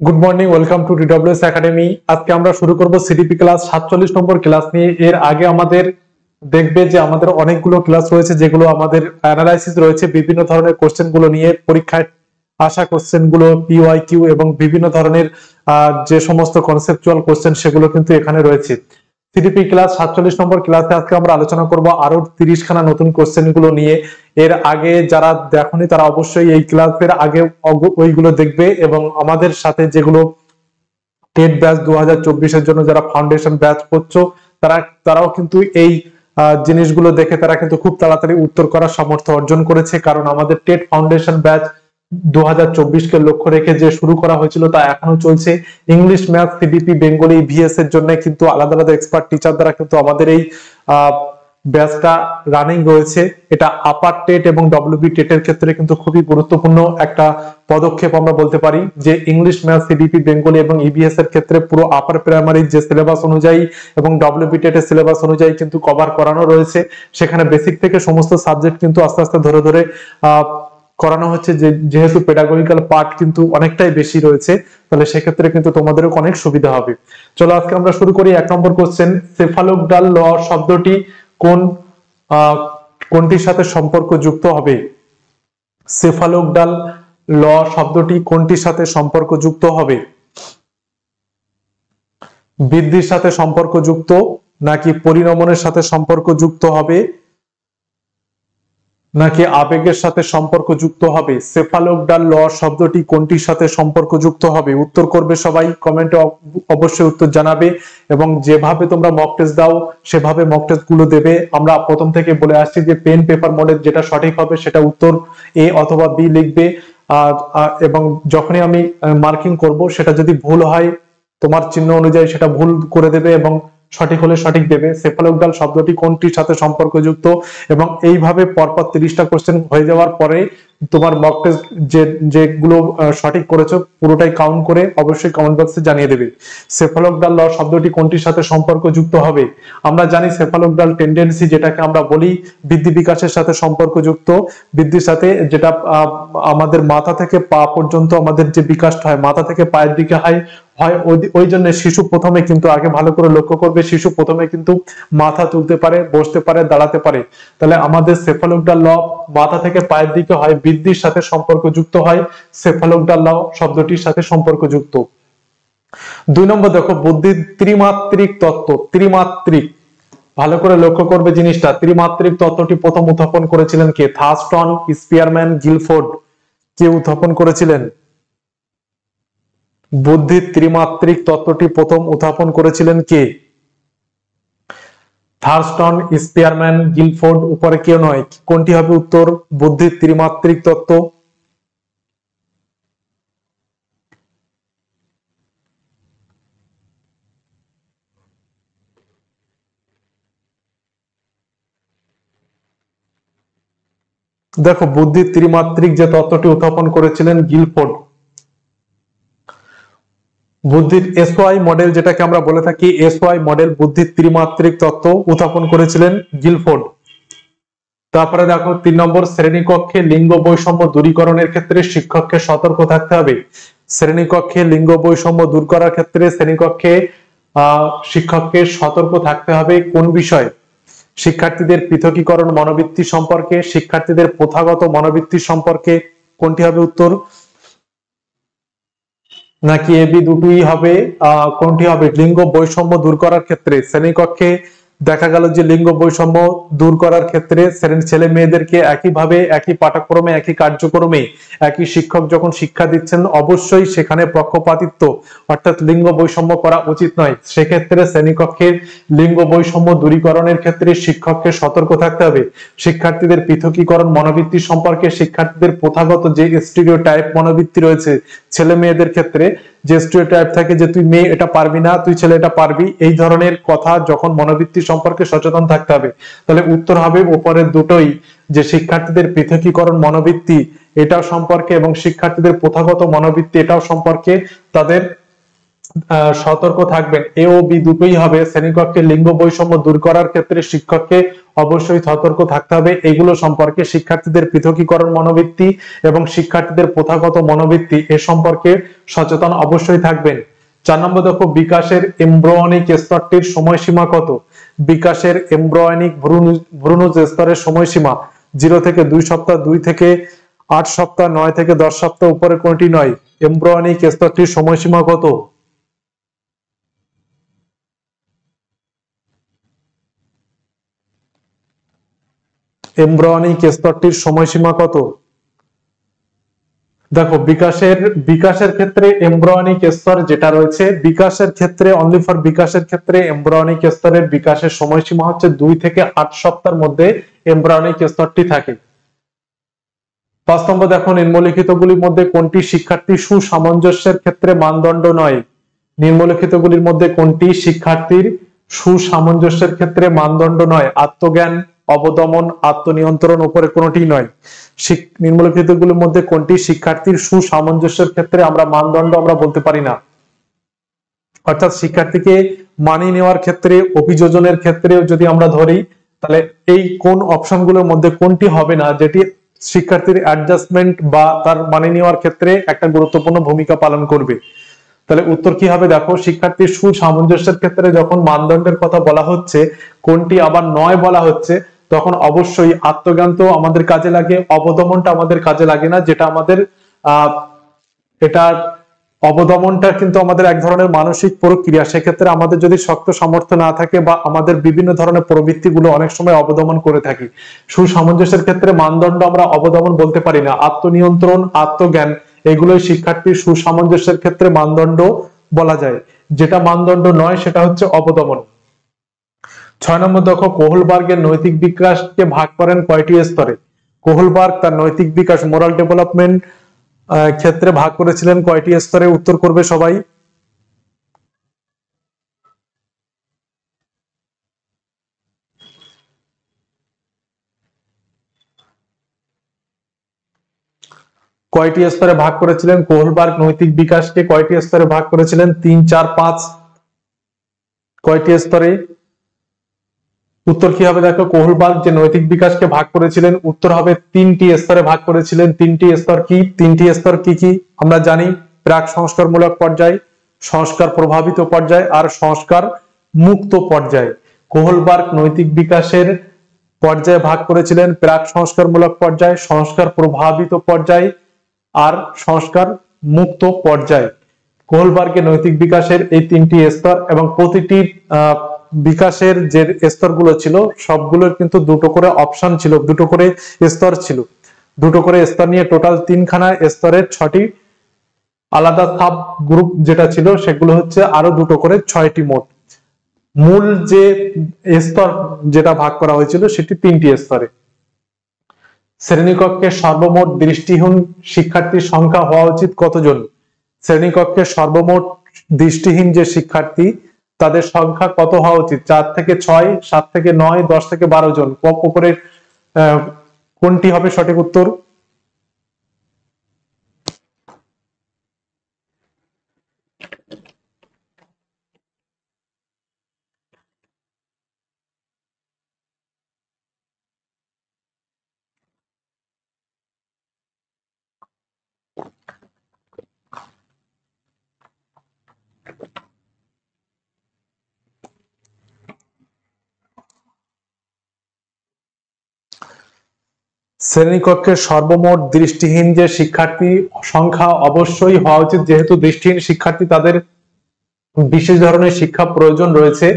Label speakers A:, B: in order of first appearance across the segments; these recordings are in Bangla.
A: Good morning, welcome to DWS academy. আজকে আমরা শুরু করব সিডিপি ক্লাস 47 নম্বর ক্লাস নিয়ে। এর আগে আমাদের দেখবে যে আমাদের অনেকগুলো ক্লাস রয়েছে যেগুলো আমাদের অ্যানালাইসিস রয়েছে বিভিন্ন ধরনের কোশ্চেন গুলো নিয়ে, পরীক্ষায় আসা কোশ্চেন গুলো, পিওয়াইকিউ এবং বিভিন্ন ধরনের যে সমস্ত কনসেপচুয়াল কোশ্চেন সেগুলো কিন্তু এখানে রয়েছে। সিডিপি ক্লাস 47 নম্বর ক্লাসে আজকে আমরা আলোচনা করব আরো 30 খানা নতুন কোশ্চেন গুলো নিয়ে। এর আগে যারা দেখনি তারা অবশ্যই এই ক্লাসের আগে ওইগুলো দেখবে এবং আমাদের সাথে যেগুলো টেট ব্যাচ 2024-এর জন্য যারা ফাউন্ডেশন ব্যাচ করছো তারাও কিন্তু এই জিনিসগুলো দেখে তারা কিন্তু খুব তাড়াতাড়ি উত্তর করার সামর্থ্য অর্জন করেছে, কারণ আমাদের টেট ফাউন্ডেশন ব্যাচ 2024-কে লক্ষ্য রেখে যে শুরু করা হয়েছিল তা এখনো চলছে। English, math, CDP, Bengali, VS এর জন্য কিন্তু আলাদা আলাদা এক্সপার্ট টিচার দ্বারা কিন্তু আমাদের এই ব্যাচটা রানিং রয়েছে। এটা আপার টেট এবং ডব্লিউবি টেটের ক্ষেত্রে কিন্তু খুবই গুরুত্বপূর্ণ একটা পদক্ষেপ আমরা বলতে পারি, যে ইংলিশ, ম্যাথ, সিডিপি, বেঙ্গলি এবং ইবিএস এর ক্ষেত্রে পুরো আপার প্রাইমারি যে সিলেবাস অনুযায়ী এবং ডব্লিউবি টেটের সিলেবাস অনুযায়ী কিন্তু কভার করানো রয়েছে। সেখানে বেসিক থেকে সমস্ত সাবজেক্ট কিন্তু আস্তে আস্তে ধরে ধরে করানো হচ্ছে, যেহেতু পেডাগজিক্যাল পার্ট কিন্তু অনেকটাই বেশি রয়েছে, তাহলে সেক্ষেত্রে কিন্তু তোমাদেরও অনেক সুবিধা হবে। চলো আজকে আমরা শুরু করি। 1 নম্বর কোশ্চেন, সেফালোগডাল ল শব্দটি কোনটির সাথে সম্পর্কযুক্ত হবে? সেফালোগডাল ল শব্দটি কোনটির সাথে সম্পর্কযুক্ত হবে? বৃদ্ধির সাথে সম্পর্কযুক্ত, নাকি পরিণমনের সাথে সম্পর্কযুক্ত হবে, নাকি আবেগের সাথে সম্পর্কযুক্ত হবে? সেফালোগডাল ল শব্দটি কোনটির সাথে সম্পর্কযুক্ত হবে? উত্তর করবে সবাই, কমেন্টে অবশ্যই উত্তর জানাবে এবং যেভাবে তোমরা মক টেস্ট দাও সেভাবে মক টেস্ট গুলো দেবে। আমরা প্রথম থেকে বলে আসছি যে পেন পেপার মোডে যেটা সঠিক হবে সেটা উত্তর এ অথবা বি লিখবে, এবং যখনই আমি মার্কিং করব সেটা যদি ভুল হয় তোমার চিহ্ন অনুযায়ী সেটা ভুল করে দেবে এবং সঠিক হলে সঠিক দেবে। সেফালোগডাল শব্দটি কোনটির সাথে সম্পর্কযুক্ত, এবং এইভাবে পরপর 30টা কোশ্চেন হয়ে যাওয়ার পরে তোমার মক টেস্ট যেগুলো সঠিক করেছো পুরোটাই কাউন্ট করে অবশ্যই কমেন্ট বক্সে জানিয়ে দেবে। সেফালোগডাল ল শব্দটি কোনটির সাথে সম্পর্কযুক্ত হবে? আমরা জানি সেফালোগডাল টেন্ডেন্সি যেটাকে আমরা বলি বৃদ্ধি বিকাশের সাথে সম্পর্কযুক্ত। বৃদ্ধির সাথে যেটা আমাদের মাথা থেকে পা পর্যন্ত আমাদের যে বিকাশটা হয় মাথা থেকে পায়ের দিকে হয়, ওই জন্য শিশু প্রথমে কিন্তু, আগে ভালো করে লক্ষ্য করবে, শিশু প্রথমে কিন্তু মাথা তুলতে পারে, বসতে পারে, দাঁড়াতে পারে। তাহলে আমাদের সেফালোগডাল ল মাথা থেকে পায়ের দিকে হয়, বৃদ্ধির সাথে সম্পর্কযুক্ত হয়, সেফালোগডাল ল শব্দটির সাথে সম্পর্কযুক্ত। 2 নম্বর দেখো, বুদ্ধির ত্রিমাত্রিক তত্ত্ব। ত্রিমাত্রিক, ভালো করে লক্ষ্য করবে জিনিসটা। ত্রিমাত্রিক তত্ত্বটি প্রথম উত্থাপন করেছিলেন কে? Thurstone, Spearman, Guilford. কে উত্থাপন করেছিলেন? বুদ্ধির ত্রিমাত্রিক তত্ত্বটি প্রথম উত্থাপন করেছিলেন কে? থার্স্টন, স্পিয়ারম্যান, গিলফোর্ড, উপরে কেউ নয়। কোনটি হবে উত্তর? বুদ্ধির ত্রিমাত্রিক তত্ত্ব। দেখো, বুদ্ধির ত্রিমাত্রিক যে তত্ত্বটি উত্থাপন করেছিলেন গিলফোর্ড। বুদ্ধির এসওআই মডেল যেটাকে আমরা বলে থাকি, এসওআই মডেল বুদ্ধির ত্রিমাত্রিক তত্ত্ব উত্থাপন করেছিলেন গিলফোর্ড। তারপরে দেখো 3 নম্বর, শ্রেণীকক্ষে লিঙ্গ বৈষম্য দূরীকরণের ক্ষেত্রে শিক্ষককে সতর্ক থাকতে হবে। শ্রেণীকক্ষে লিঙ্গ বৈষম্য দূর করার ক্ষেত্রে শ্রেণীকক্ষে শিক্ষককে সতর্ক থাকতে হবে কোন বিষয়ে? শিক্ষার্থীদের পৃথকীকরণ মনোবৃত্তি সম্পর্কে, শিক্ষার্থীদের প্রথাগত মনোবৃত্তি সম্পর্কে। কোনটি হবে উত্তর? নাকি এবি দুটোই হবে? কোনটি হবে? লিঙ্গ বৈষম্য দূর করার ক্ষেত্রে শ্রেণীকক্ষে দেখা গেল যে লিঙ্গ বৈষম্য দূর করার ক্ষেত্রে ছেলে মেয়েদেরকে একইভাবে, একই পাঠ্যক্রমে, একই কার্যক্রমে একই শিক্ষক যখন শিক্ষা দিচ্ছেন অবশ্যই সেখানে পক্ষপাতিত্ব অর্থাৎ লিঙ্গ বৈষম্য করা উচিত নয়। সেক্ষেত্রে শ্রেণীকক্ষের লিঙ্গ বৈষম্য দূরীকরণের ক্ষেত্রে শিক্ষককে সতর্ক থাকতে হবে। শিক্ষার্থীদের পৃথকীকরণ মনোবৃত্তি সম্পর্কে, শিক্ষার্থীদের প্রথাগত যে স্টিরিওটাইপ মনোবৃত্তি রয়েছে ছেলে মেয়েদের ক্ষেত্রে, যে স্টিরিওটাইপ থাকে যে তুই মেয়ে এটা পারবি না, তুই ছেলে এটা পারবি, এই ধরনের কথা যখন মনোবৃত্তি সম্পর্কে সচেতন থাকতে হবে। তাহলে উত্তর হবে উপরের দুটোই, যে শিক্ষার্থীদের পৃথকীকরণ মনোবৃত্তি এটাও সম্পর্কে এবং শিক্ষার্থীদের প্রথাগত মনোবৃত্তি এটাও সম্পর্কে তাদের সতর্ক থাকবেন। এ ও বি দুটোই হবে। শ্রেণীকক্ষে লিঙ্গ বৈষম্য দূর করার ক্ষেত্রে শিক্ষককে অবশ্যই সতর্ক থাকতে হবে। এগুলো সম্পর্কে শিক্ষার্থীদের পৃথকীকরণ মনোবৃত্তি এবং শিক্ষার্থীদের প্রথাগত মনোবৃত্তি এ সম্পর্কে সচেতন অবশ্যই থাকবেন। 4 নম্বর দেখো, বিকাশের এমব্রিয়নিক স্তরটির সময়সীমা কত? বিকাশের এমব্রিয়নিক ভ্রূণজ স্তরের সময়সীমা 0 থেকে 2 সপ্তাহ, 2 থেকে 8 সপ্তাহ, 9 থেকে 10 সপ্তাহ, উপরে কোনটি নয়? এমব্রিয়নিক স্তরটির সময়সীমা কত? এমব্রিয়নিক স্তরটির সময়সীমা কত? দেখো, বিকাশের ক্ষেত্রে এমব্রিয়নিক স্তর যেটা রয়েছে, বিকাশের ক্ষেত্রে অনলি ফর বিকাশের ক্ষেত্রে এমব্রিয়নিক স্তরের বিকাশের সময়সীমা হচ্ছে 2 থেকে 8 সপ্তাহের মধ্যে এমব্রিয়নিক স্তরটি থাকে। 5 নম্বর দেখো, নিম্নলিখিতগুলির মধ্যে কোনটি শিক্ষার্থী সুসামঞ্জস্যের ক্ষেত্রে মানদণ্ড নয়? নিম্নলিখিতগুলির মধ্যে কোনটি শিক্ষার্থীর সুসামঞ্জস্যের ক্ষেত্রে মানদণ্ড নয়? আত্মজ্ঞান, অবদমন, আত্মনিয়ন্ত্রণ, উপরে কোনটি নয়? নিম্নলিখিতগুলির মধ্যে কোনটি শিক্ষার্থীর সুসামঞ্জস্যের ক্ষেত্রে আমরা মানদণ্ড আমরা বলতে পারি না? অর্থাৎ শিক্ষার্থীকে মানিয়ে নেওয়ার ক্ষেত্রে, অভিযোজনের ক্ষেত্রে যদি আমরা ধরি, তাহলে এই কোন অপশনগুলোর মধ্যে কোনটি হবে না যেটি শিক্ষার্থীর অ্যাডজাস্টমেন্ট বা তার মানিয়ে নেওয়ার ক্ষেত্রে একটা গুরুত্বপূর্ণ ভূমিকা পালন করবে? তাহলে উত্তর কি হবে? দেখো, শিক্ষার্থীর সুসামঞ্জস্যের ক্ষেত্রে যখন মানদণ্ডের কথা বলা হচ্ছে, কোনটি আবার নয় বলা হচ্ছে, তখন অবশ্যই আত্মজ্ঞান তো আমাদের কাজে লাগে, অবদমনটা আমাদের কাজে লাগে না, যেটা আমাদের এটা অবদমনটা কিন্তু আমাদের এক ধরনের মানসিক প্রক্রিয়া। সেক্ষেত্রে আমাদের যদি শক্ত সামর্থ্য না থাকে বা আমাদের বিভিন্ন ধরনের প্রবৃত্তিগুলো অনেক সময় অবদমন করে থাকি। সুসামঞ্জস্যের ক্ষেত্রে মানদণ্ড আমরা অবদমন বলতে পারি না। আত্মনিয়ন্ত্রণ, আত্মজ্ঞান, এগুলোই শিক্ষার্থীর সুসামঞ্জস্যের ক্ষেত্রে মানদণ্ড বলা যায়। যেটা মানদণ্ড নয় সেটা হচ্ছে অবদমন। 6 নম্বর দেখো, কোহলবার্গের নৈতিক বিকাশকে ভাগ করেন কয়টি স্তরে? কোহলবার্গ তার নৈতিক বিকাশ, মোরাল ডেভেলপমেন্ট ক্ষেত্রে ভাগ করেছিলেন কয়টি স্তরে? উত্তর করবে সবাই। কয়টি স্তরে ভাগ করেছিলেন? কোহলবার্গ নৈতিক বিকাশকে কয়টি স্তরে ভাগ করেছিলেন? 3, 4, 5, কয়টি স্তরে? উত্তর কি হবে? দেখো, কোহলবার্গ যে নৈতিক বিকাশকে ভাগ করেছিলেন, উত্তর হবে 3টি স্তরে ভাগ করেছিলেন। 3টি স্তর কি? 3টি স্তর কি কি আমরা জানি? প্রাক সংস্কারমূলক পর্যায়, সংস্কার প্রভাবিত পর্যায়, আর সংস্কার মুক্ত পর্যায়। কোহলবার্গ নৈতিক বিকাশের পর্যায়ে ভাগ করেছিলেন প্রাক সংস্কারমূলক পর্যায়, সংস্কার প্রভাবিত পর্যায়, আর সংস্কার মুক্ত পর্যায়। কোহলবার্গের নৈতিক বিকাশের এই 3টি স্তর, এবং প্রতিটি বিকাশের যে স্তরগুলো ছিল সবগুলোর কিন্তু দুটো করে অপশন ছিল, দুটো করে স্তর ছিল। দুটো করে স্তর নিয়ে টোটাল 3খানা স্তরের 6টি আলাদা সাব গ্রুপ যেটা ছিল সেগুলো হচ্ছে আরো দুটো করে 6টি মোট। মূল যে স্তর যেটা ভাগ করা হয়েছিল সেটি 3টি স্তরে। শ্রেণীকক্ষে সর্বমোট দৃষ্টিহীন শিক্ষার্থীর সংখ্যা হওয়া উচিত কতজন? শ্রেণীকক্ষে সর্বমোট দৃষ্টিহীন যে শিক্ষার্থী তাদের সংখ্যা কত হওয়া উচিত? 4 থেকে 6, 7 থেকে 9, 10 থেকে 12 জন। উপরে কোনটি হবে সঠিক উত্তর? শ্রেণীকক্ষের সর্বমোট দৃষ্টিহীন যে শিক্ষার্থী সংখ্যা অবশ্যই হওয়া উচিত, যেহেতু দৃষ্টিহীন শিক্ষার্থী তাদের বিশেষ ধরনের শিক্ষা প্রয়োজন রয়েছে।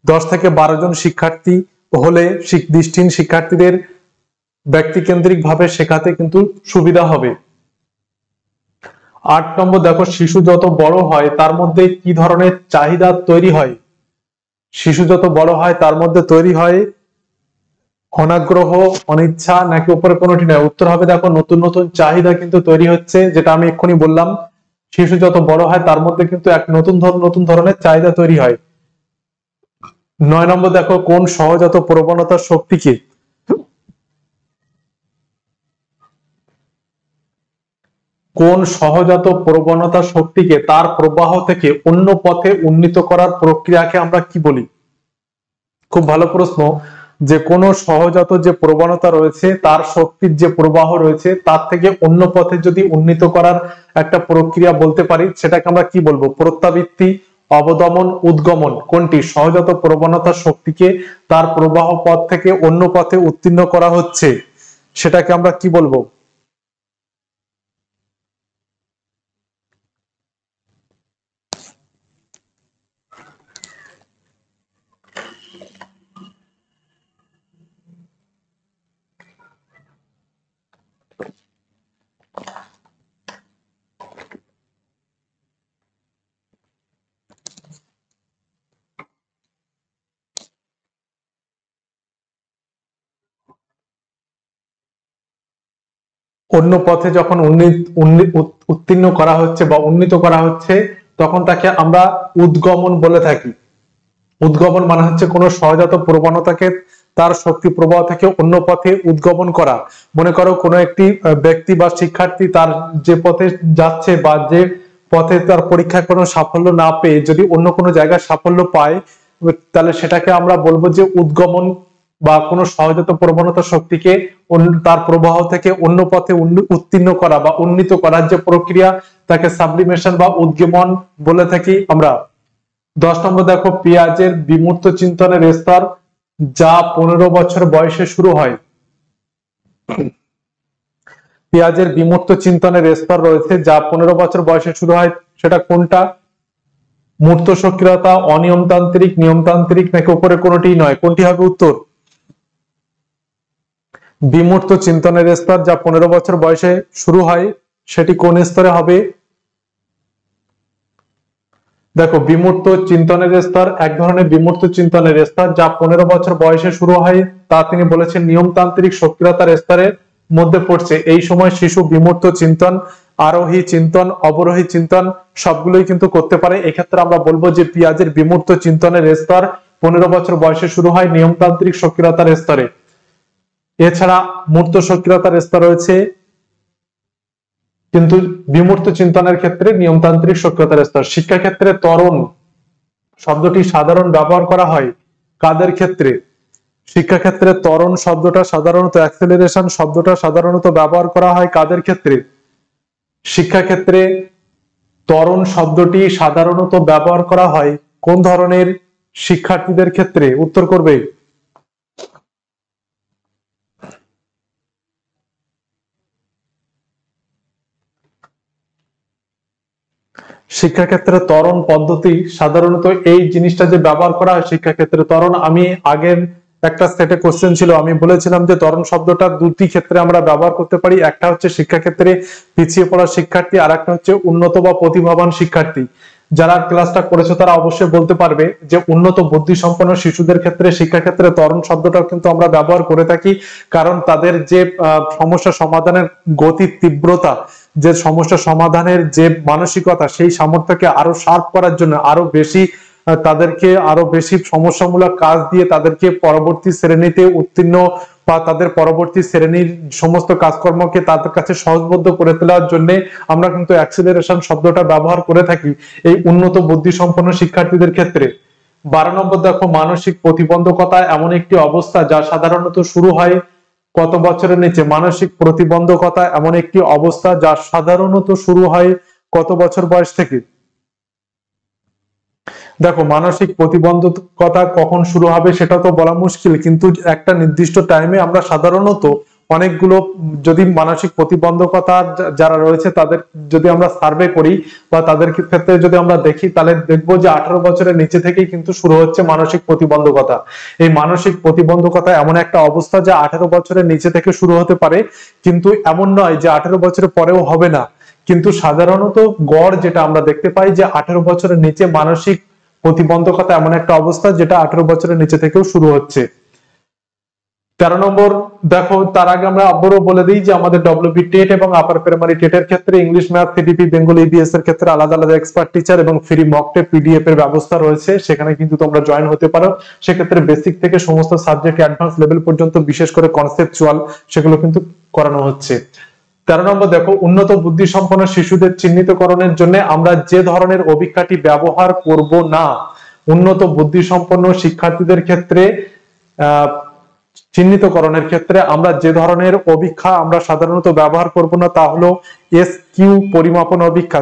A: 10 থেকে 12 জন শিক্ষার্থী হলে দৃষ্টিহীন শিক্ষার্থীদের ব্যক্তিকেন্দ্রিক ভাবে শেখাতে কিন্তু সুবিধা হবে। 8 নম্বর দেখো, শিশু যত বড় হয় তার মধ্যে কি ধরনের চাহিদা তৈরি হয়? শিশু যত বড় হয় তার মধ্যে তৈরি হয় অনাগ্রহ, অনিচ্ছা, নাকি উপরে কোনোটি নয়? উত্তর হবে দেখো, নতুন নতুন চাহিদা কিন্তু তৈরি হচ্ছে, যেটা আমি এক্ষুনি বললাম। শিশু যত বড় হয় তার মধ্যে কিন্তু এক নতুন ধরনের চাহিদা তৈরি হয়। 9 নম্বর দেখো, কোন সহজাত প্রবণতার শক্তি কি? কোন সহজাত প্রবণতা শক্তিকে তার প্রবাহ থেকে অন্য পথে উন্নীত করার প্রক্রিয়াকে আমরা কি বলি? খুব ভালো প্রশ্ন, যে কোন সহজাত যে প্রবণতা রয়েছে তার শক্তির যে প্রবাহ রয়েছে তার থেকে অন্য পথে যদি উন্নীত করার একটা প্রক্রিয়া বলতে পারি, সেটাকে আমরা কি বলবো? প্রত্যাবৃত্তি, অবদমন, উদ্গমন। কোনটি? সহজাত প্রবণতা শক্তিকে তার প্রবাহ পথ থেকে অন্য পথে উত্তীর্ণ করা হচ্ছে, সেটাকে আমরা কি বলবো? অন্য পথে যখন উত্তীর্ণ করা হচ্ছে বা উন্নীত করা হচ্ছে, তখন তাকে আমরা উদ্গমন বলে থাকি। উদ্গমন মানে হচ্ছে কোনো সহজাত প্রবণতাকে তার শক্তি প্রবাহ থেকে অন্য পথে উদ্গমন করা। মনে করো কোনো একটি ব্যক্তি বা শিক্ষার্থী তার যে পথে যাচ্ছে বা যে পথে তার পরীক্ষায় কোনো সাফল্য না পেয়ে যদি অন্য কোনো জায়গায় সাফল্য পায়, তাহলে সেটাকে আমরা বলবো যে উদ্গমন, বা কোনো সহজাত প্রবণতা শক্তিকে তার প্রবাহ থেকে অন্য পথে উত্তীর্ণ করা বা উন্নীত করার যে প্রক্রিয়া, তাকে সাবলিমেশন বা উদ্গমন বলে থাকি আমরা। 10 নম্বর দেখো, পেঁয়াজের বিমূর্ত চিন্তনের স্তর যা 15 বছর বয়সে শুরু হয়। পেঁয়াজের বিমূর্ত চিন্তনের স্তর রয়েছে যা 15 বছর বয়সে শুরু হয়, সেটা কোনটা? মূর্ত সক্রিয়তা, অনিয়মতান্ত্রিক, নিয়মতান্ত্রিক, নাকি উপরে কোনোটি নয়? কোনটি হবে উত্তর? বিমূর্ত চিন্তনের স্তর যা 15 বছর বয়সে শুরু হয়, সেটি কোন স্তরে হবে? দেখো, বিমূর্ত চিন্তনের স্তর এক ধরনের বিমূর্ত চিন্তনের স্তর যা 15 বছর বয়সে শুরু হয়, তা তিনি বলেছেন নিয়মতান্ত্রিক সক্রিয়তার স্তরের মধ্যে পড়ছে। এই সময় শিশু বিমূর্ত চিন্তন, আরোহী চিন্তন, অবরোহী চিন্তন সবগুলোই কিন্তু করতে পারে। এক্ষেত্রে আমরা বলবো যে পেঁয়াজের বিমূর্ত চিন্তনের স্তর 15 বছর বয়সে শুরু হয় নিয়মতান্ত্রিক সক্রিয়তার স্তরে। এছাড়া মূর্ত সক্রিয়তার স্তর রয়েছে, কিন্তু বিমূর্ত চিন্তনের ক্ষেত্রে নিয়মতান্ত্রিক সক্রিয়তার স্তর। শিক্ষাক্ষেত্রে ত্বরণ শব্দটি সাধারণ ব্যবহার করা হয় কাদের ক্ষেত্রে? শিক্ষাক্ষেত্রে ত্বরণ শব্দটা সাধারণত, অ্যাক্সেলারেশন শব্দটা সাধারণত ব্যবহার করা হয় কাদের ক্ষেত্রে? শিক্ষাক্ষেত্রে ত্বরণ শব্দটি সাধারণত ব্যবহার করা হয় কোন ধরনের শিক্ষার্থীদের ক্ষেত্রে? উত্তর করবে। শিক্ষাক্ষেত্রে ত্বরণ পদ্ধতি সাধারণত এই জিনিসটা যে ব্যবহার করা হয় শিক্ষাক্ষেত্রে ত্বরণ, আমি আগের একটা সেটে কোশ্চেন ছিল, আমি বলেছিলাম যে ত্বরণ শব্দটা দুটি ক্ষেত্রে আমরা ব্যবহার করতে পারি। একটা হচ্ছে শিক্ষাক্ষেত্রে পিছিয়ে পড়া শিক্ষার্থী, আর একটা হচ্ছে উন্নত বা প্রতিভাবান শিক্ষার্থী। যারা ক্লাসটা করেছে তারা অবশ্যই বলতে পারবে যে উন্নত বুদ্ধি সম্পন্ন শিশুদের ক্ষেত্রে শিক্ষাক্ষেত্রে ত্বরণ শব্দটাও কিন্তু আমরা ব্যবহার করে থাকি, কারণ তাদের যে সমস্যা সমাধানের গতি, তীব্রতা, যে সমস্যা সমাধানের যে মানসিকতা, সেই সামর্থ্যকে আরো শার্প করার জন্য আরো বেশি তাদেরকে আরো বেশি সমস্যামূলক কাজ দিয়ে তাদেরকে পরবর্তী শ্রেণীতে উত্তীর্ণ বা তাদের পরবর্তী শ্রেণীর সমস্ত কাজকর্মকে তাদের কাছে সহজবোধ্য করে তোলার জন্য আমরা কিন্তু অ্যাক্সিলারেশন শব্দটা ব্যবহার করে থাকি এই উন্নত বুদ্ধি সম্পন্ন শিক্ষার্থীদের ক্ষেত্রে। 12 নম্বর দেখো, মানসিক প্রতিবন্ধকতা এমন একটি অবস্থা যা সাধারণত শুরু হয় কত বছরের নিচে? মানসিক প্রতিবন্ধকতা এমন একটি অবস্থা যা সাধারণত শুরু হয় কত বছর বয়স থেকে? দেখো, মানসিক প্রতিবন্ধকতা কখন শুরু হবে সেটা তো বলা মুশকিল, কিন্তু একটা নির্দিষ্ট টাইমে আমরা সাধারণত অনেকগুলো, যদি মানসিক প্রতিবন্ধকতা যারা রয়েছে তাদের যদি আমরা সার্ভে করি বা তাদের ক্ষেত্রে যদি আমরা দেখি, তাহলে দেখবো যে 18 বছরের নিচে থেকেই কিন্তু শুরু হচ্ছে মানসিক প্রতিবন্ধকতা। এই মানসিক প্রতিবন্ধকতা এমন একটা অবস্থা যা 18 বছরের নিচে থেকে শুরু হতে পারে, কিন্তু এমন নয় যে 18 বছরের পরেও হবে না। কিন্তু সাধারণত গড় যেটা আমরা দেখতে পাই যে 18 বছরের নিচে মানসিক প্রতিবন্ধকতা এমন একটা অবস্থা যেটা 18 বছরের নিচে থেকেও শুরু হচ্ছে। 13 নম্বর দেখো, তার আগে আমরা আবারও বলে দিই যে আমাদের ডব্লিউবি টেট এবং আপার প্রাইমারি টেটের ক্ষেত্রে English, math, CDP, Bengali, EBS এর ক্ষেত্রে আলাদা আলাদা এক্সপার্ট টিচার এবং ফ্রি মক টেস্ট পিডিএফ এর ব্যবস্থা রয়েছে, সেখানে কিন্তু তোমরা জয়েন হতে পারো। সেক্ষেত্রে বেসিক থেকে সমস্ত সাবজেক্ট অ্যাডভান্স লেভেল পর্যন্ত, বিশেষ করে কনসেপচুয়াল, সেগুলো কিন্তু করানো হচ্ছে। 13 নম্বর দেখো, উন্নত বুদ্ধি সম্পন্ন শিশুদের চিহ্নিতকরণের জন্য আমরা যে ধরনের অভিক্ষাটি ব্যবহার করব না। উন্নত বুদ্ধি সম্পন্ন শিক্ষার্থীদের ক্ষেত্রে চিহ্নিতকরণের ক্ষেত্রে আমরা যে ধরনের অভিক্ষা আমরা সাধারণত ব্যবহার করব না তা হলো এসকিউ পরিমাপন অভিক্ষা,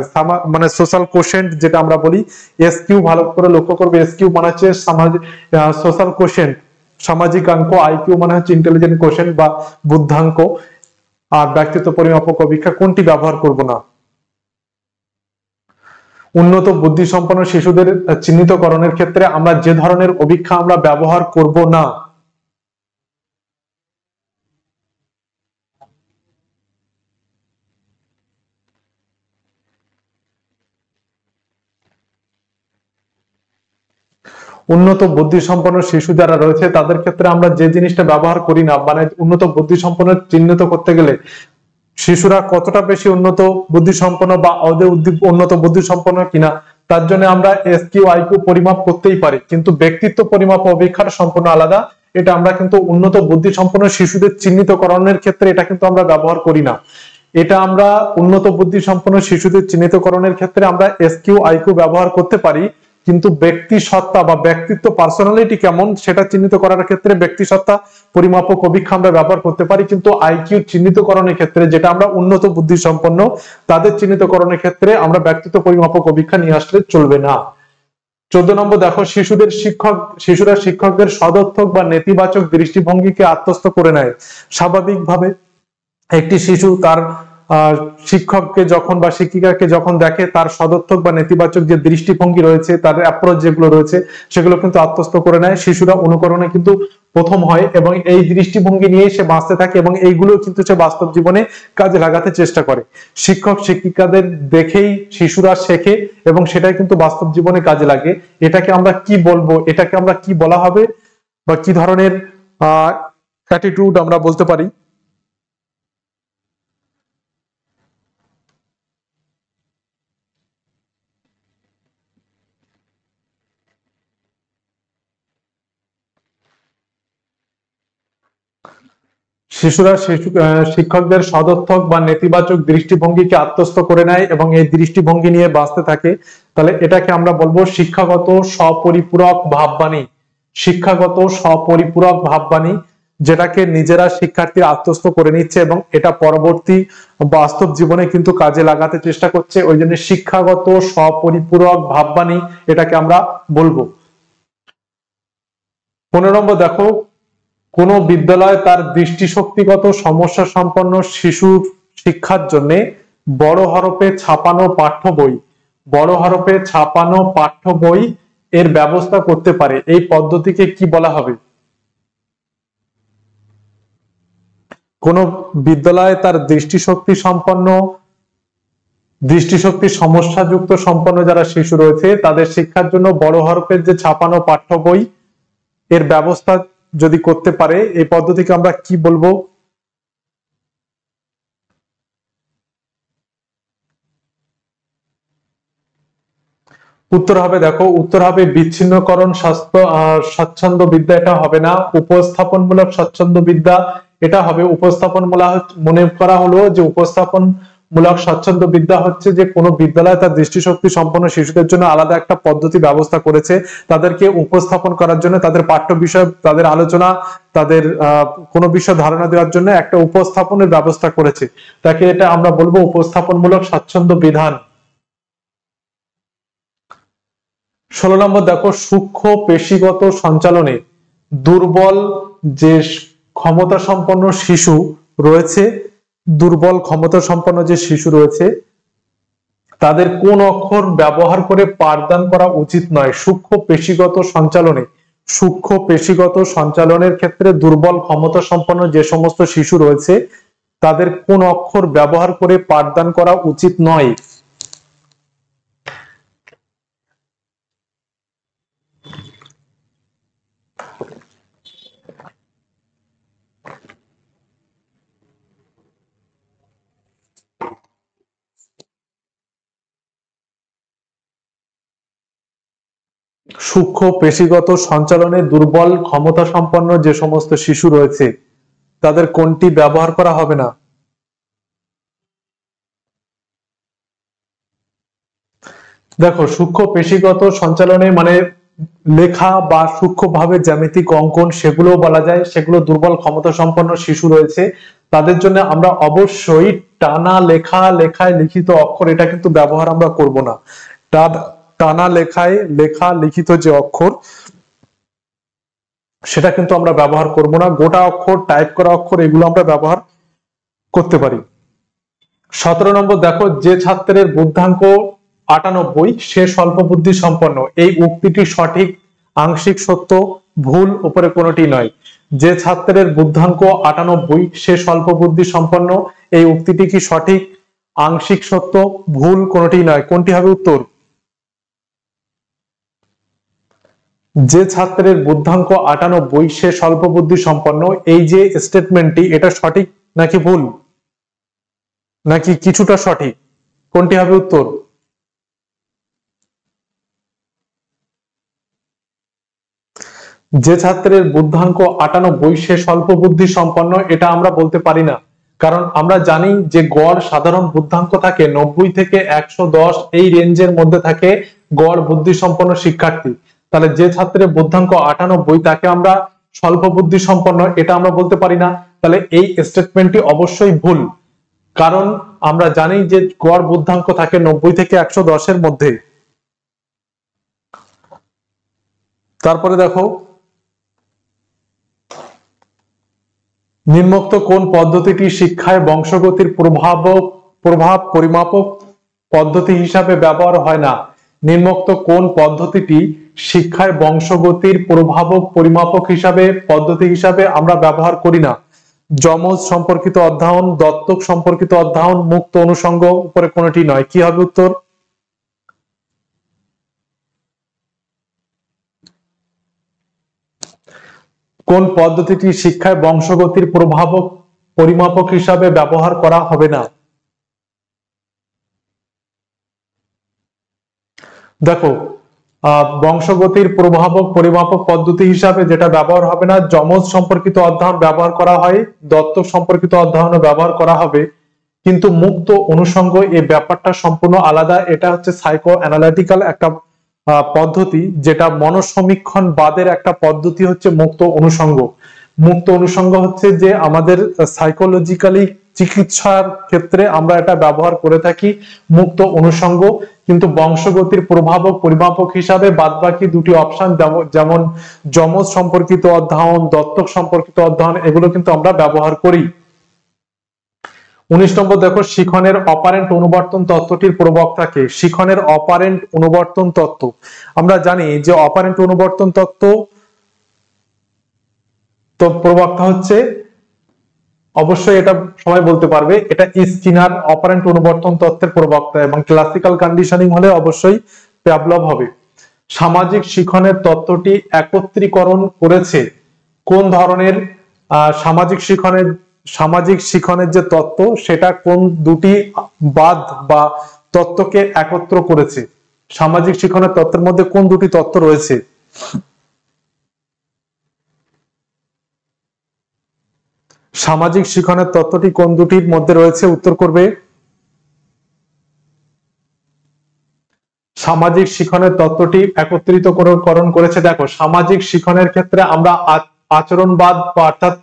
A: মানে সোশ্যাল কোশেন্ট যেটা আমরা বলি। এসকিউ ভালো করে লক্ষ্য করবে, এসকিউ মানে হচ্ছে সোশ্যাল কোশেন্ট, সামাজিকাঙ্ক। আইকিউ মানে হচ্ছে ইন্টেলিজেন্ট কোশেন্ট বা বুদ্ধাঙ্ক। আর ব্যক্তিত্ব পরিমাপক অভিক্ষা কোনটি ব্যবহার করব না? উন্নত বুদ্ধি সম্পন্ন শিশুদের চিহ্নিতকরণের ক্ষেত্রে আমরা যে ধরনের অভিক্ষা আমরা ব্যবহার করব না। উন্নত বুদ্ধি সম্পন্ন শিশু যারা রয়েছে তাদের ক্ষেত্রে আমরা যে জিনিসটা ব্যবহার করি না, মানে উন্নত বুদ্ধি সম্পন্ন চিহ্নিত করতে গেলে শিশুরা কতটা বেশি উন্নত বুদ্ধি সম্পন্ন বা উন্নত বুদ্ধি সম্পন্ন কিনা তার জন্য আমরা এসকিউ আইকিউ পরিমাপ করতেই পারি, কিন্তু ব্যক্তিত্ব পরিমাপ অভিক্ষাটা সম্পূর্ণ আলাদা। এটা আমরা কিন্তু উন্নত বুদ্ধি সম্পন্ন শিশুদের চিহ্নিতকরণের ক্ষেত্রে এটা কিন্তু আমরা ব্যবহার করি না। এটা আমরা উন্নত বুদ্ধি সম্পন্ন শিশুদের চিহ্নিতকরণের ক্ষেত্রে আমরা এসকিউ আইকিউ ব্যবহার করতে পারি, কিন্তু ব্যক্তি সত্তা বা ব্যক্তিত্ব পার্সোনালিটি কেমন সেটা চিহ্নিত করার ক্ষেত্রে ব্যক্তি সত্তা পরিমাপক অভিক্ষা আমরা ব্যবহার করতে পারি, কিন্তু আইকিউ চিহ্নিতকরণের ক্ষেত্রে যেটা আমরা উন্নত বুদ্ধি সম্পন্ন তাদের চিহ্নিতকরণের ক্ষেত্রে আমরা ব্যক্তিত্ব পরিমাপক অভিক্ষা নিয়ে আসলে চলবে না। 14 নম্বর দেখো, শিশুরা শিক্ষকদের সদর্থক বা নেতিবাচক দৃষ্টিভঙ্গিকে আত্মস্থ করে নেয়। স্বাভাবিকভাবে একটি শিশু তার শিক্ষককে যখন বা শিক্ষিকাকে যখন দেখে তার সদর্থক বা নেতিবাচক যে দৃষ্টিভঙ্গি রয়েছে, তার অ্যাপ্রোচ যেগুলো রয়েছে সেগুলো কিন্তু আত্মস্থ করে নেয়। শিশুরা অনুকরণে কিন্তু প্রথম হয় এবং এই দৃষ্টিভঙ্গি নিয়েই সে বাঁচতে থাকে এবং এইগুলো কিন্তু সে বাস্তব জীবনে কাজে লাগাতে চেষ্টা করে। শিক্ষক শিক্ষিকাদের দেখেই শিশুরা শেখে এবং সেটাই কিন্তু বাস্তব জীবনে কাজে লাগে। এটাকে আমরা কি বলবো, এটাকে আমরা কি বলা হবে বা কি ধরনের অ্যাটিটিউড আমরা বলতে পারি? শিশুরা শিক্ষকদের সদর্থক বা নেতিবাচক দৃষ্টিভঙ্গিকে আত্মস্থ করে নেয় এবং এই দৃষ্টিভঙ্গি নিয়ে বাঁচতে থাকে। তাহলে এটাকে আমরা বলবো শিক্ষাগত স্বপরিপূরক ভাববাণী। শিক্ষাগত স্বপরিপূরক ভাববাণী, যেটাকে নিজেরা শিক্ষার্থীরা আত্মস্থ করে নিচ্ছে এবং এটা পরবর্তী বাস্তব জীবনে কিন্তু কাজে লাগাতে চেষ্টা করছে। ওই জন্য শিক্ষাগত স্বপরিপূরক ভাববাণী এটাকে আমরা বলবো। 15 নম্বর দেখো, কোন বিদ্যালয় তার দৃষ্টিশক্তিগত সমস্যা সম্পন্ন শিশুর শিক্ষার জন্য বড় হরফে ছাপানো পাঠ্য বই এর ব্যবস্থা করতে পারে, এই পদ্ধতিকে কি বলা হবে? কোন বিদ্যালয় তার দৃষ্টিশক্তি সমস্যাযুক্ত সম্পন্ন যারা শিশু রয়েছে তাদের শিক্ষার জন্য বড় হরফের যে ছাপানো পাঠ্য বই এর ব্যবস্থা যদি করতে পারে, এই পদ্ধতিকে আমরা কি বলবো? উত্তর হবে, দেখো উত্তর হবে বিচ্ছিন্নকরণ স্বচ্ছন্দ বিদ্যা। এটা হবে না। উপস্থাপনমূলক স্বচ্ছন্দ বিদ্যা এটা হবে। মনে করা হলো যে উপস্থাপনমূলক স্বচ্ছন্দ বিদ্যা হচ্ছে যে কোনো বিদ্যালয় তার দৃষ্টিশক্তি সম্পন্ন শিশুদের জন্য আলাদা একটা পদ্ধতি ব্যবস্থা করেছে, তাদেরকে উপস্থাপন করার জন্য, তাদের পাঠ্য বিষয়, তাদের আলোচনা, তাদের কোনো বিষয় ধারণা দেওয়ার জন্য একটা উপস্থাপনের ব্যবস্থা করেছে। তাকে এটা আমরা বলবো উপস্থাপনমূলক স্বচ্ছন্দ বিধান। 16 নম্বর দেখো, সূক্ষ্ম পেশিগত সঞ্চালনে দুর্বল যে ক্ষমতা সম্পন্ন শিশু রয়েছে তাদের কোন অক্ষর ব্যবহার করে পাঠদান করা উচিত নয়? সূক্ষ্ম পেশিগত সঞ্চালনের ক্ষেত্রে দুর্বল ক্ষমতা সম্পন্ন যে সমস্ত শিশু রয়েছে তাদের কোন অক্ষর ব্যবহার করে পাঠদান করা উচিত নয়? সূক্ষ্ম পেশিগত সঞ্চালনে দুর্বল ক্ষমতা সম্পন্ন যে সমস্ত শিশু রয়েছে তাদের কোনটি ব্যবহার করা হবে না? দেখো, সূক্ষ্ম পেশিগত সঞ্চালনে মানে লেখা বা সূক্ষ্মভাবে জ্যামিতিক অঙ্কন সেগুলো বলা যায়, সেগুলো দুর্বল ক্ষমতা সম্পন্ন শিশু রয়েছে তাদের জন্য আমরা অবশ্যই টানা লেখা, লেখায় লিখিত অক্ষর এটা কিন্তু ব্যবহার আমরা করব না। টানা লেখায় লেখা লিখিত যে অক্ষর সেটা কিন্তু আমরা ব্যবহার করব না। গোটা অক্ষর, টাইপ করা অক্ষর এগুলো আমরা ব্যবহার করতে পারি। 17 নম্বর দেখো, যে ছাত্রের বুদ্ধাঙ্ক 98 সে স্বল্প বুদ্ধি সম্পন্ন, এই উক্তিটি সঠিক, আংশিক সত্য, ভুল, উপরে কোনোটি নয়। যে ছাত্রের বুদ্ধাঙ্ক 98 সে স্বল্প বুদ্ধি সম্পন্ন, এই উক্তিটি কি সঠিক, আংশিক সত্য, ভুল, কোনোটি নয়? কোনটি হবে উত্তর? যে ছাত্রের বুদ্ধাঙ্ক 98 সে স্বল্প বুদ্ধি সম্পন্ন, এই যে স্টেটমেন্টটি এটা সঠিক নাকি ভুল, নাকি কিছুটা সঠিক? কোনটি হবে উত্তর? যে ছাত্রের বুদ্ধাঙ্ক 98 সে স্বল্প বুদ্ধি সম্পন্ন, এটা আমরা বলতে পারি না, কারণ আমরা জানি যে গড় সাধারণ বুদ্ধাঙ্ক থাকে 90 থেকে 110, এই রেঞ্জের মধ্যে থাকে গড় বুদ্ধি সম্পন্ন শিক্ষার্থী। তাহলে যে ছাত্রের বুদ্ধাঙ্ক 98 তাকে আমরা স্বল্প বুদ্ধি সম্পন্ন এটা আমরা বলতে পারি না। তাহলে এই স্টেটমেন্টটি অবশ্যই ভুল, কারণ আমরা জানি যে গড় বুদ্ধাঙ্ক থাকে 90 থেকে 110 এর মধ্যে। তারপরে দেখো, নিম্নোক্ত কোন পদ্ধতিটি শিক্ষায় বংশগতির প্রভাব পরিমাপক পদ্ধতি হিসাবে ব্যবহার হয় না? নিম্নোক্ত কোন পদ্ধতিটি শিক্ষায় বংশগতির প্রভাবক পরিমাপক হিসাবে পদ্ধতি হিসাবে আমরা ব্যবহার করি না? যমজ সম্পর্কিত অধ্যয়ন, দত্তক সম্পর্কিত অধ্যয়ন, মুক্ত অনুষঙ্গ, উপরে কোনটি নয়? কি হবে উত্তর? কোন পদ্ধতিটি শিক্ষায় বংশগতির প্রভাবক পরিমাপক হিসাবে ব্যবহার করা হবে না? দেখো, বংশগতির প্রভাবক পরিমাপক পদ্ধতি হিসাবে যেটা ব্যবহার হবে না, যমজ সম্পর্কিত অধ্যয়ন ব্যবহার করা হয়, দত্তক সম্পর্কিত অধ্যয়নও ব্যবহার করা হবে, কিন্তু মুক্ত অনুষঙ্গ এই ব্যাপারটা সম্পূর্ণ আলাদা। এটা হচ্ছে সাইকো অ্যানালিটিক্যাল একটা পদ্ধতি, যেটা মনসমীক্ষণ বাদের একটা পদ্ধতি হচ্ছে মুক্ত অনুষঙ্গ। মুক্ত অনুষঙ্গ হচ্ছে যে আমাদের সাইকোলজিক্যালি চিকিৎসার ক্ষেত্রে আমরা এটা ব্যবহার করে থাকি মুক্ত অনুষঙ্গ, কিন্তু বংশগতির প্রভাবক পরিমাপক হিসাবে বাদবাকি দুটি অপশন যেমন যমজ সম্পর্কিত অধ্যয়ন, দত্তক সম্পর্কিত অধ্যয়ন এগুলো কিন্তু আমরা ব্যবহার করি। 19 নম্বর দেখো, শিখনের অপারেন্ট অনুবর্তন তত্ত্বটির প্রবক্তা কে? শিখনের অপারেন্ট অনুবর্তন তত্ত্ব, আমরা জানি যে অপারেন্ট অনুবর্তন তত্ত্ব তো প্রবক্তা হচ্ছে, অবশ্যই এটা সবাই বলতে পারবে, এটা স্কিনার অপারেন্ট অনুবর্তন তত্ত্বের প্রবক্তা, এবং ক্লাসিক্যাল কন্ডিশনিং হলে অবশ্যই প্যাভলভ হবে। সামাজিক শিখনের তত্ত্বটি একত্রীকরণ করেছে কোন ধরনের সামাজিক শিখনের যে তত্ত্ব সেটা কোন দুটি বাদ বা তত্ত্বকে একত্র করেছে? সামাজিক শিখনের তত্ত্বের মধ্যে কোন দুটি তত্ত্ব রয়েছে? সামাজিক শিখনের তত্ত্বটি কোন দুটির মধ্যে রয়েছে? উত্তর করবে। সামাজিক শিখনের তত্ত্বটি একত্রিতকরণ করেছে। দেখো, সামাজিক শিখনের ক্ষেত্রে আমরা আচরণবাদ বা অর্থাৎ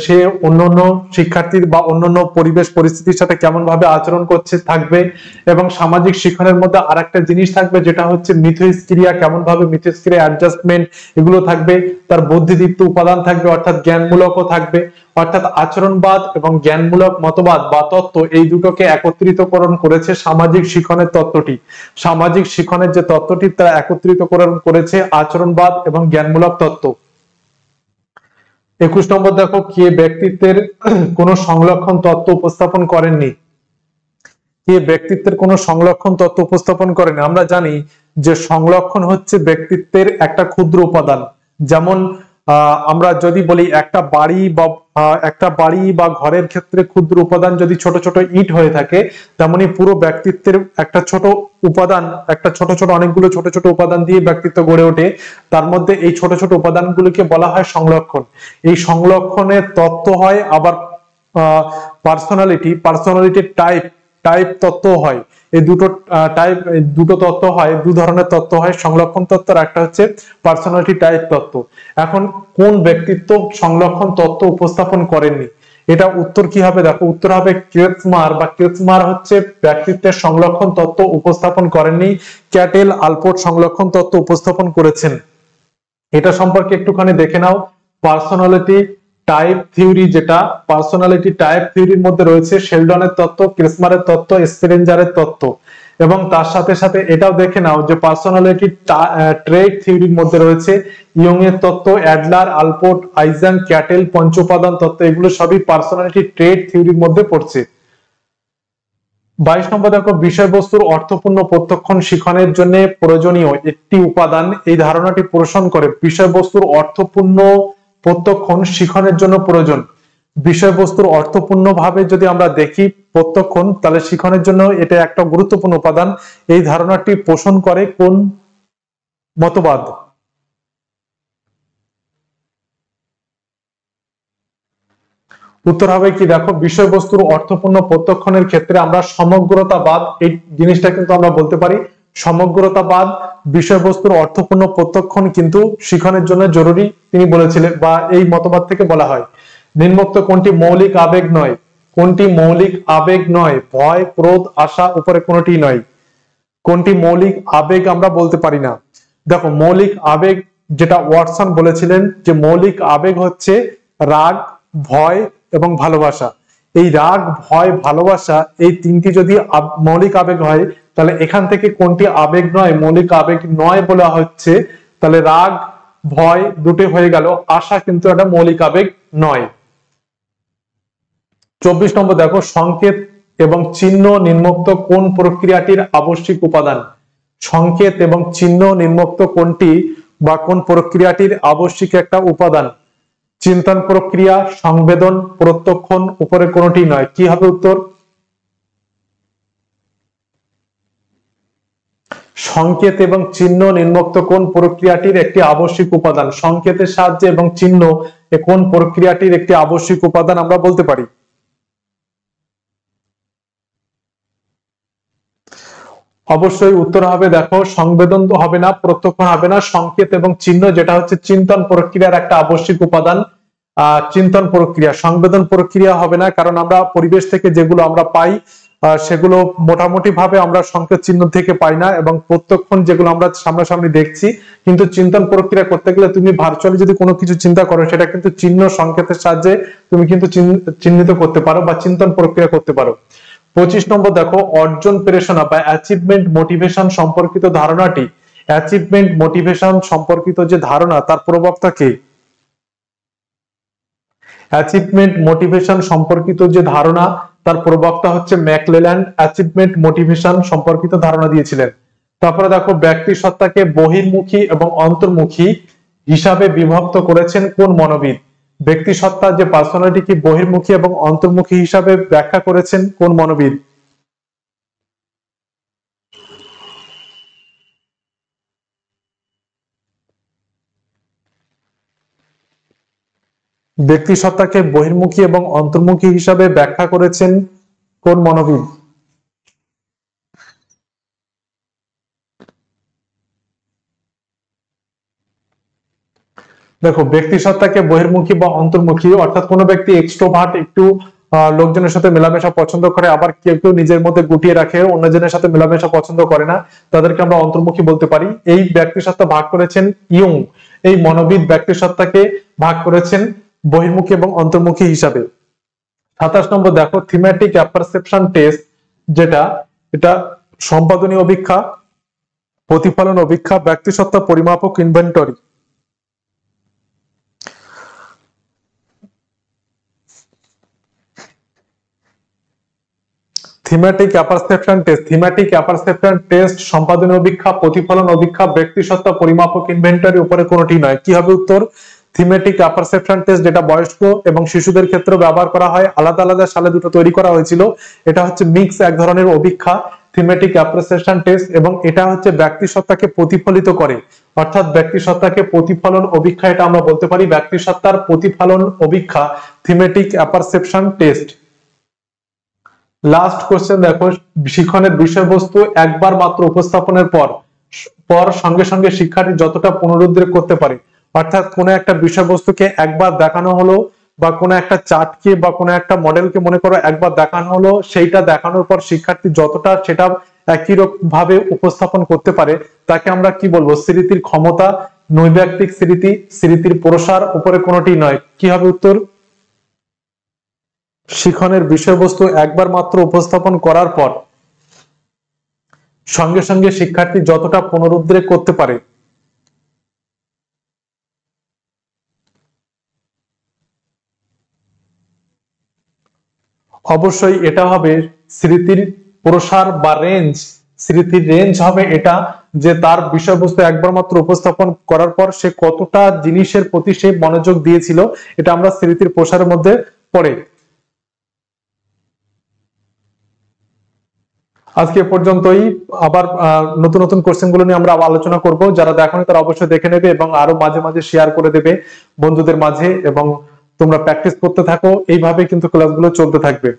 A: সে অন্যান্য শিক্ষার্থীর বা অন্যান্য পরিবেশ পরিস্থিতির সাথে কেমন ভাবে আচরণ করছে থাকবে, এবং সামাজিক শিখনের মধ্যে আরেকটা জিনিস থাকবে যেটা হচ্ছে মিথস্ক্রিয়া, কেমন ভাবে মিথস্ক্রিয়া অ্যাডজাস্টমেন্ট এগুলো থাকবে, তার বুদ্ধিদীপ্ত উপাদান থাকবে অর্থাৎ জ্ঞানমূলকও থাকবে। অর্থাৎ আচরণবাদ এবং জ্ঞানমূলক মতবাদ বা তত্ত্ব এই দুটোকে একত্রিতকরণ করেছে সামাজিক শিখনের তত্ত্বটি। সামাজিক শিখনের যে তত্ত্বটি তা একত্রিতকরণ করেছে আচরণবাদ এবং জ্ঞানমূলক তত্ত্ব। 21 নম্বর দেখো, কে ব্যক্তিত্বের কোন সংলক্ষণ তত্ত্ব উপস্থাপন করেননি? কে ব্যক্তিত্বের কোন সংলক্ষণ তত্ত্ব উপস্থাপন করেনি? আমরা জানি যে সংলক্ষণ হচ্ছে ব্যক্তিত্বের একটা ক্ষুদ্র উপাদান। যেমন আমরা যদি বলি একটা বাড়ি বা ঘরের ক্ষেত্রে ক্ষুদ্র উপাদান যদি ছোট ছোট ইট হয়ে থাকে, তেমনি পুরো ব্যক্তিত্বের একটা ছোট উপাদান, একটা অনেকগুলো ছোট ছোট উপাদান দিয়ে ব্যক্তিত্ব গড়ে ওঠে। তার মধ্যে এই ছোট ছোট উপাদানগুলোকে বলা হয় সংলক্ষণ। এই সংলক্ষণের তত্ত্ব হয় আবার পার্সোনালিটির টাইপ টাইপ তত্ত্ব হয়। এই দুটো তত্ত্ব হয়, দু ধরনের তত্ত্ব হয়, সংলক্ষণ তত্ত্ব আর একটা হচ্ছে পার্সোনালিটি টাইপ তত্ত্ব। এখন কোন ব্যক্তিত্ব সংলক্ষণ তত্ত্ব উপস্থাপন করেননি? এটা উত্তর কি হবে? দেখো উত্তর হবে ক্রেৎমার, বা ক্রেৎমার হচ্ছে ব্যক্তিত্বের সংলক্ষণ তত্ত্ব উপস্থাপন করেননি, ক্যাটেল আলপোর্ট সংলক্ষণ তত্ত্ব উপস্থাপন করেছেন। এটা সম্পর্কে একটুখানি দেখে নাও। পার্সোনালিটি টাইপ থিওরি, যেটা পার্সোনালিটি টাইপ থিওরির মধ্যে রয়েছে শেলডনের তত্ত্ব, ক্রেৎমারের তত্ত্ব, স্পেরেঞ্জারের তত্ত্ব, এবং তার সাথে সাথে এটাও দেখে নাও যে পার্সোনালিটি ট্রেট থিওরির মধ্যে রয়েছে ইয়ং এর তত্ত্ব, অ্যাডলার, আলপোর্ট, আইজাক, ক্যাটেল, পঞ্চ উপাদান তত্ত্ব, এগুলো সবই পার্সোনালিটি ট্রেট থিওরির মধ্যে পড়ছে। 22 নম্বর দেখো, বিষয়বস্তুর অর্থপূর্ণ প্রত্যক্ষণ শিখনের জন্য প্রয়োজনীয় একটি উপাদান এই ধারণাটি পোষণ করে। বিষয়বস্তুর অর্থপূর্ণ প্রত্যক্ষণ শিখনের জন্য প্রয়োজন। বিষয়বস্তুর অর্থপূর্ণ ভাবে যদি আমরা দেখি প্রত্যক্ষণ, তাহলে শিখনের জন্য এটা একটা গুরুত্বপূর্ণ উপাদান। এই ধারণাটি পোষণ করে কোন মতবাদ? উত্তর হবে কি? দেখো, বিষয়বস্তুর অর্থপূর্ণ প্রত্যক্ষণের ক্ষেত্রে আমরা সমগ্রতাবাদ, এই জিনিসটা কিন্তু আমরা বলতে পারি সমগ্রতাবাদ বিষয়বস্তুর অর্থপূর্ণ প্রত্যক্ষণ কিন্তু শিখনের জন্য জরুরি তিনি বলেছিলেন, বা এই মতবাদ থেকে বলা হয়। নিম্নোক্ত কোনটি মৌলিক আবেগ নয়? কোনটি মৌলিক আবেগ নয়? ভয়, ক্রোধ, আশা, উপরে কোনটি নয়। কোনটি মৌলিক আবেগ আমরা বলতে পারি না? দেখো, মৌলিক আবেগ যেটা ওয়াটসন বলেছিলেন যে মৌলিক আবেগ হচ্ছে রাগ, ভয় এবং ভালোবাসা। এই রাগ, ভয়, ভালোবাসা এই তিনটি যদি মৌলিক আবেগ হয়, তাহলে এখান থেকে কোনটি আবেগ নয়, মৌলিক আবেগ নয় বলা হচ্ছে, তাহলে রাগ, ভয় দুটো হয়ে গেল, আশা কিন্তু একটা মৌলিক আবেগ নয়। 24 নম্বর দেখো, সংকেত এবং চিহ্ন নিম্নোক্ত কোন প্রক্রিয়াটির আবশ্যিক উপাদান? সংকেত এবং চিহ্ন নিম্নোক্ত কোনটি বা কোন প্রক্রিয়াটির আবশ্যিক একটা উপাদান? চিন্তন প্রক্রিয়া, সংবেদন, প্রত্যক্ষণ, উপরে কোনটি নয়। কি হবে উত্তর? সংকেত এবং চিহ্ন নিম্নোক্ত কোন প্রক্রিয়াটির একটি আবশ্যিক উপাদান? সংকেতের সাহায্যে এবং চিহ্ন কোন প্রক্রিয়াটির একটি আবশ্যিক উপাদান আমরা বলতে পারি? অবশ্যই উত্তর হবে, দেখো, সংবেদন হবে না, প্রত্যক্ষণ হবে না, সংকেত এবং চিহ্ন যেটা হচ্ছে চিন্তন প্রক্রিয়ার একটা আবশ্যিক উপাদান। চিন্তন প্রক্রিয়া, সংবেদন প্রক্রিয়া হবে না, কারণ আমরা পরিবেশ থেকে যেগুলো আমরা পাই সেগুলো মোটামুটি ভাবে আমরা সংকেত চিহ্ন থেকে পাই না, এবং প্রত্যক্ষণ যেগুলো আমরা সামনাসামনি দেখছি। কিন্তু চিন্তন প্রক্রিয়া করতে গেলে তুমি ভার্চুয়ালি যদি কোনো কিছু চিন্তা করো, সেটা কিন্তু চিহ্ন সংকেতের সাহায্যে তুমি কিন্তু চিহ্নিত করতে পারো বা চিন্তন প্রক্রিয়া করতে পারো। 25 নম্বর দেখো, অর্জন প্রেরণা বা অ্যাচিভমেন্ট মোটিভেশন সম্পর্কিত ধারণাটি, অ্যাচিভমেন্ট মোটিভেশন সম্পর্কিত যে ধারণা, তার প্রবক্তা কে? অ্যাচিভমেন্ট মোটিভেশন সম্পর্কিত যে ধারণা, তার প্রবক্তা হচ্ছে ম্যাকলেল্যান্ড। অ্যাচিভমেন্ট মোটিভেশন সম্পর্কিত ধারণা দিয়েছিলেন। তারপরে দেখো, ব্যক্তি সত্তাকে বহির্মুখী এবং অন্তর্মুখী হিসাবে বিভক্ত করেছেন কোন মনোবিদ? ব্যক্তি সত্তা যে পার্সোনালিটিকে বহির্মুখী এবং অন্তর্মুখী হিসাবে ব্যাখ্যা করেছেন কোন মনোবিদ? ব্যক্তি সত্তাকে বহির্মুখী এবং অন্তর্মুখী হিসাবে ব্যাখ্যা করেছেন কোন মনোবিদ? দেখো, ব্যক্তি সত্তাকে বহির্মুখী বা অন্তর্মুখী, অর্থাৎ কোনো ব্যক্তি এক্সট্রোভার্ট, একটু লোকজনের সাথে মেলামেশা পছন্দ করে, আবার কেউ কেউ নিজের মধ্যে গুটিয়ে রাখে, অন্যজনের সাথে মেলামেশা পছন্দ করে না, তাদেরকে আমরা অন্তর্মুখী বলতে পারি। এই ব্যক্তি সত্তা ভাগ করেছেন ইয়ং, এই মনোবিদ ব্যক্তি সত্তাকে ভাগ করেছেন বহির্মুখী এবং অন্তর্মুখী হিসাবে। 27 নম্বর দেখো, থিমেটিক অ্যাপারসেপশন টেস্ট, যেটা এটা সম্পাদনী অভিক্ষা, প্রতিফলন অভিক্ষা, ব্যক্তি সত্তা পরিমাপক, inventory. Thematic apperception test, thematic apperception test সম্পাদনী অভিক্ষা, প্রতিফলন অভিক্ষা, ব্যক্তি সত্তা পরিমাপক, ইনভেন্টরি, উপরে কোনটি নয়। কি হবে উত্তর? থিমেটিক অ্যাপারসেপশন টেস্ট, যেটা বয়স্ক এবং শিশুদের ক্ষেত্রে ব্যবহার করা হয়, আলাদা আলাদা সালে দুটো তৈরি করা হয়েছিল। এটা হচ্ছে মিক্স এক ধরনের অভিক্ষা, থিমেটিক অ্যাপারসেপশন টেস্ট, এবং এটা হচ্ছে ব্যক্তি সত্তাকে প্রতিফলিত করে, অর্থাৎ ব্যক্তি সত্তাকে প্রতিফলন অভিক্ষা, এটা আমরা বলতে পারি ব্যক্তি সত্তার প্রতিফলন অভিক্ষা, thematic apperception test. Last question দেখো, শিক্ষণের বিষয়বস্তু একবার মাত্র উপস্থাপনের পর পর সঙ্গে সঙ্গে শিক্ষার্থী যতটা পুনরুদ্ধার করতে পারে। অর্থাৎ কোনো একটা বিষয়বস্তুকে একবার দেখানো হলো বা কোনো একটা চার্টকে বা কোনো একটা মডেলকে মনে করো একবার দেখানো হলো, সেইটা দেখানোর পর শিক্ষার্থী যতটা সেটা একই রকম ভাবে উপস্থাপন করতে পারে তাকে আমরা কি বলবো? স্মৃতির ক্ষমতা, নৈর্ব্যক্তিক স্মৃতি, স্মৃতির প্রসার, উপরে কোনোটি নয়। কি হবে উত্তর? শিক্ষণের বিষয়বস্তু একবার মাত্র উপস্থাপন করার পর সঙ্গে সঙ্গে শিক্ষার্থী যতটা পুনরুদ্ধার করতে পারে। অবশ্যই এটা হবে স্মৃতির প্রসার বা রেঞ্জ। স্মৃতির রেঞ্জ হবে এটা, যে তার বিষয়বস্তু একবার মাত্র উপস্থাপন করার পর সে কতটা জিনিসের প্রতি সে মনোযোগ দিয়েছিল, এটা আমরা স্মৃতির প্রসারের মধ্যে পড়ে। আজকে পর্যন্তই। আবার নতুন নতুন কোশ্চেন গুলো নিয়ে আমরা আলোচনা করব। যারা দেখোনি তারা অবশ্যই দেখে নেবে এবং আরো মাঝে মাঝে শেয়ার করে দেবে বন্ধুদের মাঝে, এবং তোমরা প্র্যাকটিস করতে থাকো। এইভাবে কিন্তু ক্লাসগুলো চলতে থাকবে।